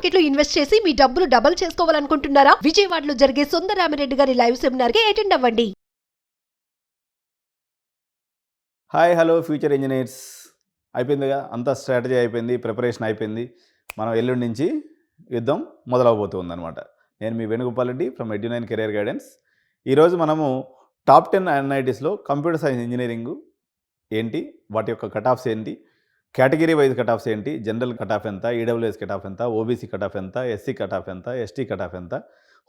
మార్కెట్లో ఇన్వెస్ట్ చేసి మీ డబ్బులు డబుల్ చేసుకోవాలనుకుంటున్నారా? విజయవాడలో జరిగే సుందరరామిరెడ్డి గారి లైవ్ సెమినార్ కి అటెండ్ అవ్వండి. Hi hello future engineers. అయిపోయిందిగా, అంతా స్ట్రాటజీ అయిపోయింది, ప్రిపరేషన్ అయిపోయింది. మనం ఎల్లుండి నుంచి యుద్ధం మొదలవబోతుంది అనమాట. నేను మీ Venugopal Reddy from Edu nine career guidance. ఈరోజు మనము టాప్ 10 ఎన్ఐటీస్లో కంప్యూటర్ సైన్స్ ఇంజనీరింగ్ ఏంటి, వాటి యొక్క కట్ ఆఫ్స్ ఏంటి, కేటగిరీ వైజ్ కట్ ఆఫ్స్ ఏంటి, జనరల్ కట్ ఆఫ్ ఎంత, ఈడబ్ల్యూఎస్ కట్ ఆఫ్ ఎంత, ఓబీసీ కట్ ఆఫ్ ఎంత, ఎస్సీ కట్ ఆఫ్ ఎంత, ఎస్టీ కట్ ఆఫ్ ఎంత,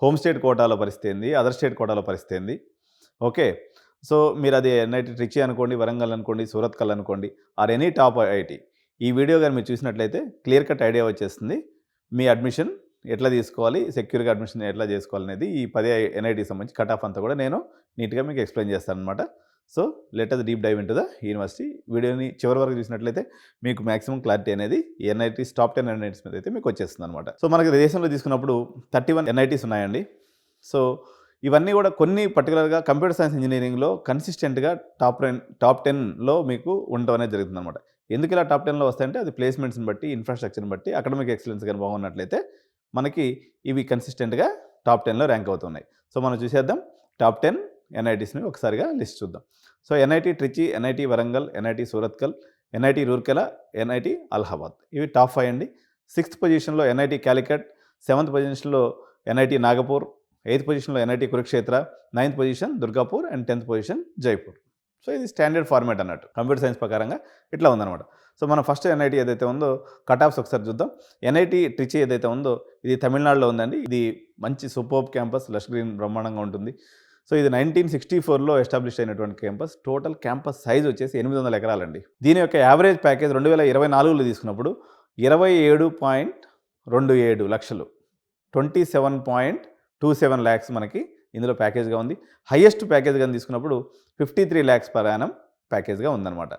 హోమ్ స్టేట్ కోటాలో పరిస్థితి ఏంది, అదర్ స్టేట్ కోటాలో పరిస్థితి ఏంది. ఓకే, సో మీరు అది ఎన్ఐటి ట్రిచి అనుకోండి, వరంగల్ అనుకోండి, సూరత్కల్ అనుకోండి, ఆర్ ఎనీ టాప్ ఐఐటి, ఈ వీడియో కానీ మీరు చూసినట్లయితే క్లియర్ కట్ ఐడియా వచ్చేస్తుంది. మీ అడ్మిషన్ ఎట్లా తీసుకోవాలి, సెక్యూర్గా అడ్మిషన్ ఎట్లా చేసుకోవాలి అనేది ఈ 10 ఎన్ఐటికి సంబంధించి కట్ ఆఫ్ అంతా కూడా నేను నీట్గా మీకు ఎక్స్ప్లెయిన్ చేస్తాను అనమాట. So let us deep dive into the university. వీడియోని చివరి వరకు చూసినట్లయితే మీకు మాక్సిమం క్లారిటీ అనేది ఎన్ఐటీస్ టాప్ 10 ఎన్ఐటీస్ మీద అయితే మీకు వచ్చేస్తుంది అనమాట. సో మనకి దేశంలో తీసుకున్నప్పుడు 31 ఎన్ఐటీస్ ఉన్నాయండి. సో ఇవన్నీ కూడా కొన్ని పర్టికులర్గా కంప్యూటర్ సైన్స్ ఇంజనీరింగ్లో కన్సిస్టెంట్గా టాప్ 10లో మీకు ఉండడం అనేది జరుగుతుంది అనమాట. ఎందుకు ఇలా టాప్ 10లో వస్తాయంటే అది ప్లేస్మెంట్స్ని బట్టి, ఇన్ఫ్రాస్ట్రక్చర్ని బట్టి, అకాడమిక్ ఎక్సలెన్స్ కానీ బాగున్నట్లయితే మనకి ఇవి కన్సిస్టెంట్గా టాప్ 10లో ర్యాంక్ అవుతున్నాయి. సో మనం చూసేద్దాం టాప్ 10 ఎన్ఐటీస్ని ఒకసారిగా లిస్ట్ చూద్దాం. So NIT Trichy, NIT Warangal, NIT Surathkal, NIT Rourkela, NIT Allahabad, ఇవి టాప్ 5 అండి. 6th పొజిషన్లో ఎన్ఐటి క్యాలికట్, 7th పొజిషన్లో ఎన్ఐటి నాగపూర్, 8th పొజిషన్లో NIT Kurukshetra, 9th position Durgapur and 10th position Jaipur. So ఇది స్టాండర్డ్ ఫార్మాట్ అన్నట్టు కంప్యూటర్ సైన్స్ ప్రకారంగా ఇట్లా ఉందన్నమాట. సో మన ఫస్ట్ ఎన్ఐటి ఏదైతే ఉందో కట్ ఆఫ్స్ ఒకసారి చూద్దాం. ఎన్ఐటి ట్రిచి ఏదైతే ఉందో ఇది తమిళనాడులో ఉందండి. ఇది మంచి సూపర్బ్ క్యాంపస్, లష్ గ్రీన్ బ్రహ్మాండంగా ఉంటుంది. సో ఇది 1964లో ఎస్టాబ్లిష్ అయినటువంటి క్యాంపస్. టోటల్ క్యాంపస్ సైజ్ వచ్చేసి 800 ఎకరాలండి. దీని యొక్క యావరేజ్ ప్యాకేజ్ 2024లో తీసుకున్నప్పుడు 27.27 లక్షలు, 27.27 lakhs మనకి ఇందులో ప్యాకేజ్గా ఉంది. హయ్యెస్ట్ ప్యాకేజ్ కానీ తీసుకున్నప్పుడు 53 lakhs per annum ప్యాకేజ్గా ఉందన్నమాట.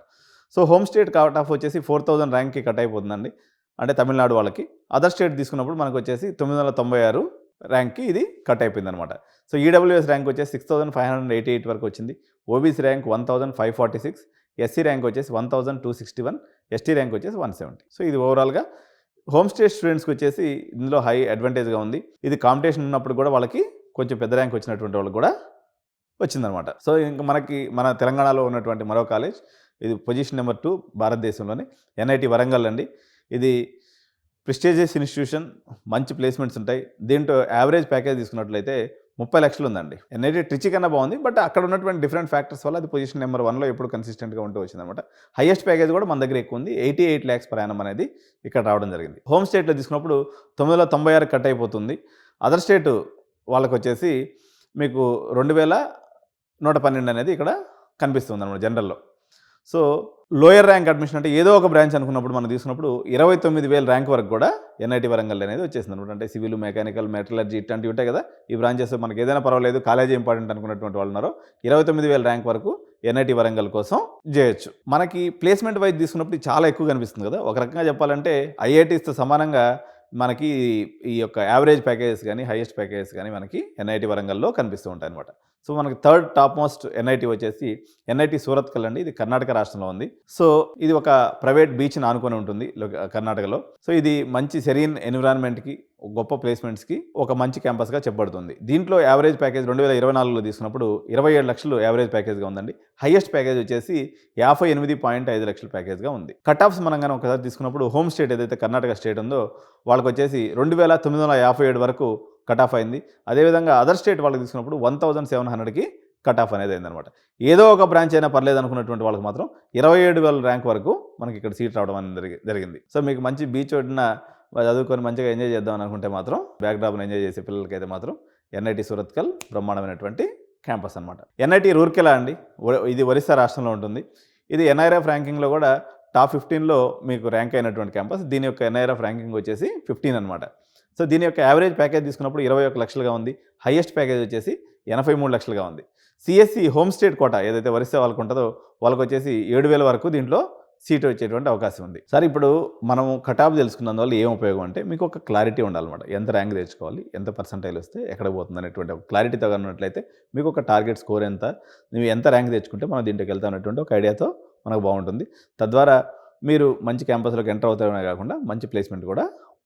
So home state cut off వచ్చేసి 4000 ర్యాంక్కి కట్ అయిపోతుందండి, అంటే తమిళనాడు వాళ్ళకి. అదర్ స్టేట్ తీసుకున్నప్పుడు మనకు వచ్చేసి 996 ర్యాంక్కి ఇది కట్ అయిపోయింది అనమాట. సో ఈడబ్ల్యూఎస్ ర్యాంక్ వచ్చేసి 6588 వరకు వచ్చింది. ఓబీసీ ర్యాంక్ 1546, ఎస్సీ ర్యాంక్ వచ్చేసి 1261, ఎస్టీ ర్యాంక్ వచ్చేసి 170. సో ఇది ఓవరాల్గా హోమ్ స్టేట్ స్టూడెంట్స్కి వచ్చేసి ఇందులో హై అడ్వాంటేజ్గా ఉంది. ఇది కాంపిటీషన్ ఉన్నప్పుడు కూడా వాళ్ళకి కొంచెం పెద్ద ర్యాంక్ వచ్చినటువంటి వాళ్ళకి కూడా వచ్చిందనమాట. సో ఇంకా మన తెలంగాణలో ఉన్నటువంటి మరో కాలేజ్, ఇది పొజిషన్ నెంబర్ 2 భారతదేశంలోనే, ఎన్ఐటి వరంగల్ అండి. ఇది ప్రెస్టీజియస్ ఇన్స్టిట్యూషన్, మంచి ప్లేస్మెంట్స్ ఉంటాయి. దీంట్లో యావరేజ్ ప్యాకేజ్ తీసుకున్నట్లయితే 30 లక్షలు ఉందండి. ఎన్ఐటి ట్రిచి కన్నా బాగుంది, బట్ అక్కడ ఉన్నటువంటి డిఫరెంట్ ఫ్యాక్టర్స్ వల్ల అది పొజిషన్ నెంబర్ 1లో ఎప్పుడు కన్సిస్టెంట్గా ఉంటూ వచ్చిందనమాట. హైయెస్ట్ ప్యాకేజ్ కూడా మన దగ్గర ఎక్కువ ఉంది, 88 lakhs per annum అనేది ఇక్కడ రావడం జరిగింది. హోమ్ స్టేట్లో తీసుకున్నప్పుడు 996 కట్ అయిపోతుంది. అదర్ స్టేట్ వాళ్ళకి వచ్చేసి మీకు 2112 అనేది ఇక్కడ కనిపిస్తుంది అనమాట జనరల్లో. సో లోయర్ ర్యాంక్ అడ్మిషన్ అంటే ఏదో ఒక బ్రాంచ్ అనుకున్నప్పుడు మనం తీసుకున్నప్పుడు 29,000 ర్యాంక్ వరకు కూడా ఎన్ఐటి వరంగల్ అనేది వచ్చేసింది అనమాట. అంటే సివిల్, మెకానికల్, మెటలర్జీ ఇట్లాంటివి ఉంటాయి కదా, ఈ బ్రాంచెస్ మనకి ఏదైనా పర్వాలేదు, కాలేజీ ఇంపార్టెంట్ అనుకున్నటువంటి వాళ్ళు ఉన్నారు, 29,000 ర్యాంక్ వరకు ఎన్ఐటి వరంగల్ కోసం చేయొచ్చు. మనకి ప్లేస్మెంట్ వైజ్ తీసుకున్నప్పుడు చాలా ఎక్కువ కనిపిస్తుంది కదా. ఒక రకంగా చెప్పాలంటే ఐఐటీస్తో సమానంగా మనకి ఈ యొక్క యావరేజ్ ప్యాకేజెస్ కానీ, హైయెస్ట్ ప్యాకేజెస్ కానీ మనకి ఎన్ఐటి వరంగల్లో కనిపిస్తూ ఉంటాయి అనమాట. సో మనకి థర్డ్ టాప్ మోస్ట్ ఎన్ఐటి వచ్చేసి ఎన్ఐటి సూరత్కల్ అండి. ఇది కర్ణాటక రాష్ట్రంలో ఉంది. సో ఇది ఒక ప్రైవేట్ బీచ్ని ఆనుకొని ఉంటుంది కర్ణాటకలో. సో ఇది మంచి సెరీన్ ఎన్విరాన్మెంట్కి, గొప్ప ప్లేస్మెంట్స్కి ఒక మంచి క్యాంపస్గా చెప్పబడుతుంది. దీంట్లో యావరేజ్ ప్యాకేజ్ 2024లో తీసుకున్నప్పుడు 27 లక్షలు యావరేజ్ ప్యాకేజ్గా ఉందండి. హైయెస్ట్ ప్యాకేజ్ వచ్చేసి 58.5 లక్షల ప్యాకేజ్గా ఉంది. కట్ ఆఫ్స్ మనం కానీ ఒకసారి తీసుకున్నప్పుడు హోమ్ స్టేట్ ఏదైతే కర్ణాటక స్టేట్ ఉందో వాళ్ళకి వచ్చేసి 2957 వరకు కట్ ఆఫ్ అయింది. అదేవిధంగా అదర్ స్టేట్ వాళ్ళకి తీసుకున్నప్పుడు 1700కి కట్ ఆఫ్ అనేది అయిందనమాట. ఏదో ఒక బ్రాంచ్ అయినా పర్లేదు అనుకున్నటువంటి వాళ్ళకి మాత్రం 27,000 ర్యాంక్ వరకు మనకి ఇక్కడ సీట్ రావడం అనేది జరిగింది. సో మీకు మంచి బీచ్ ఒడ్డున చదువుకొని మంచిగా ఎంజాయ్ చేద్దాం అనుకుంటే మాత్రం, బ్యాక్డ్రాప్ని ఎంజాయ్ చేసే పిల్లలకైతే మాత్రం ఎన్ఐటి సూరత్కల్ బ్రహ్మాండమైనటువంటి క్యాంపస్ అనమాట. ఎన్ఐటి రూర్కెలా అండి, ఇది ఒరిస్సా రాష్ట్రంలో ఉంటుంది. ఇది ఎన్ఐఆర్ఎఫ్ ర్యాంకింగ్లో కూడా టాప్ 15లో మీకు ర్యాంక్ అయినటువంటి క్యాంపస్. దీని యొక్క ఎన్ఐఆర్ఎఫ్ ర్యాంకింగ్ వచ్చేసి 15 అనమాట. సో దీని యొక్క యావరేజ్ ప్యాకేజ్ తీసుకున్నప్పుడు 21 లక్షలుగా ఉంది. హైయెస్ట్ ప్యాకేజ్ వచ్చేసి 83 లక్షలుగా ఉంది. సిఎస్సి హోమ్ స్టేట్ కోటా ఏదైతే ఒరిస్సా వాళ్ళకు ఉంటుందో వాళ్ళకి వచ్చేసి 7,000 వరకు దీంట్లో సీట్ వచ్చేటువంటి అవకాశం ఉంది. సార్ ఇప్పుడు మనం కట్ ఆఫ్ తెలుసుకున్నందువల్ల ఏం ఉపయోగం అంటే మీకు ఒక క్లారిటీ ఉండాలన్నమాట. ఎంత ర్యాంక్ తెచ్చుకోవాలి, ఎంత పర్సెంటైల్ వస్తే ఎక్కడ పోతుంది అనేటువంటి ఒక క్లారిటీతో ఉన్నట్లయితే మీకు ఒక టార్గెట్ స్కోర్ ఎంత, నువ్వు ఎంత ర్యాంక్ తెచ్చుకుంటే మనం దీంట్లోకి వెళ్తాం అనేటువంటి ఒక ఐడియాతో మనకు బాగుంటుంది. తద్వారా మీరు మంచి క్యాంపస్లోకి ఎంటర్ అవుతారనే కాకుండా మంచి ప్లేస్మెంట్ కూడా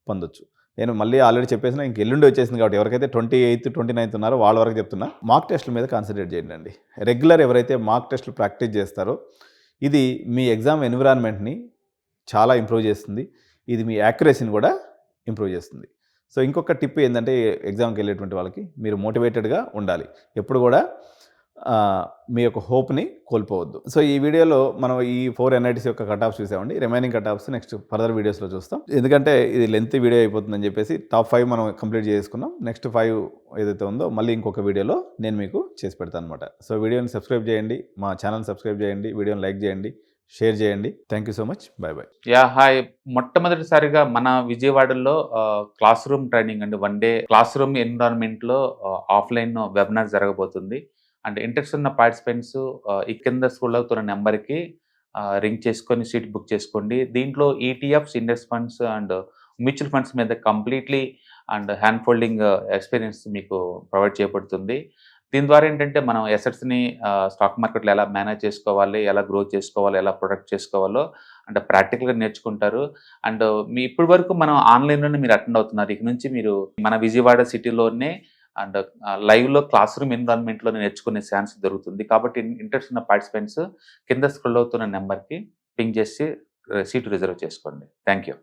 పొందొచ్చు. నేను మళ్ళీ ఆల్రెడీ చెప్పేసిన ఇంక ఎల్లుండి వచ్చేసింది కాబట్టి ఎవరికైతే 28th 29th ఉన్నారో వాళ్ళ వరకు చెప్తున్నా, మాక్ టెస్ట్ల మీద కాన్సన్ట్రేట్ చేయండి అండి. రెగ్యులర్ ఎవరైతే మాక్ టెస్ట్లు ప్రాక్టీస్ చేస్తారో ఇది మీ ఎగ్జామ్ ఎన్విరాన్మెంట్ని చాలా ఇంప్రూవ్ చేస్తుంది. ఇది మీ యాక్యురసీని కూడా ఇంప్రూవ్ చేస్తుంది. సో ఇంకొక టిప్ ఏంటంటే ఎగ్జామ్కి వెళ్ళేటువంటి వాళ్ళకి మీరు మోటివేటెడ్గా ఉండాలి. ఎప్పుడు కూడా మీ యొక్క హోప్ని కోల్పోవద్దు. సో ఈ వీడియోలో మనం ఈ 4 NITs యొక్క కట్ ఆఫ్స్ చూసామండి. Remaining cut offs next further వీడియోస్లో చూస్తాం. ఎందుకంటే ఇది లెంత్ వీడియో అయిపోతుందని చెప్పేసి టాప్ 5 మనం కంప్లీట్ చేసుకున్నాం. నెక్స్ట్ 5 ఏదైతే ఉందో మళ్ళీ ఇంకొక వీడియోలో నేను మీకు చేసి పెడతాను అనమాట. సో వీడియోని సబ్స్క్రైబ్ చేయండి, మా ఛానల్ సబ్స్క్రైబ్ చేయండి, వీడియోని లైక్ చేయండి, షేర్ చేయండి. Thank you so much. Bye bye. Hi. మొట్టమొదటిసారిగా మన విజయవాడలో క్లాస్ రూమ్ ట్రైనింగ్ అండి, 1 డే క్లాస్ రూమ్ ఎన్విరాన్మెంట్లో ఆఫ్లైన్ వెబినార్ జరగబోతుంది. అండ్ ఇంట్రెస్ట్ ఉన్న పార్టిసిపెంట్స్ ఈ కింద స్క్రోల్ అవుతున్న నెంబర్కి రింగ్ చేసుకొని సీట్ బుక్ చేసుకోండి. దీంట్లో ETFs, index funds and mutual funds మీద completely and hand holding experience మీకు ప్రొవైడ్ చేయబడుతుంది. దీని ద్వారా ఏంటంటే మనం ఎసెట్స్ని స్టాక్ మార్కెట్లో ఎలా మేనేజ్ చేసుకోవాలి, ఎలా గ్రో చేసుకోవాలి, ఎలా ప్రొడక్ట్ చేసుకోవాలో అంటే ప్రాక్టికల్గా నేర్చుకుంటారు. అండ్ మీ ఇప్పటి వరకు మనం ఆన్లైన్లోనే మీరు అటెండ్ అవుతున్నారు. ఇక నుంచి మీరు మన విజయవాడ సిటీలోనే అండ్ లైవ్లో క్లాస్ రూమ్ ఎన్విరాన్మెంట్లో నేర్చుకునే ఛాన్స్ దొరుకుతుంది. కాబట్టి ఇంట్రెస్ట్ ఉన్న పార్టిసిపెంట్స్ కింద స్క్రోల్ అవుతున్న నెంబర్కి పింగ్ చేసి సీటు రిజర్వ్ చేసుకోండి. Thank you.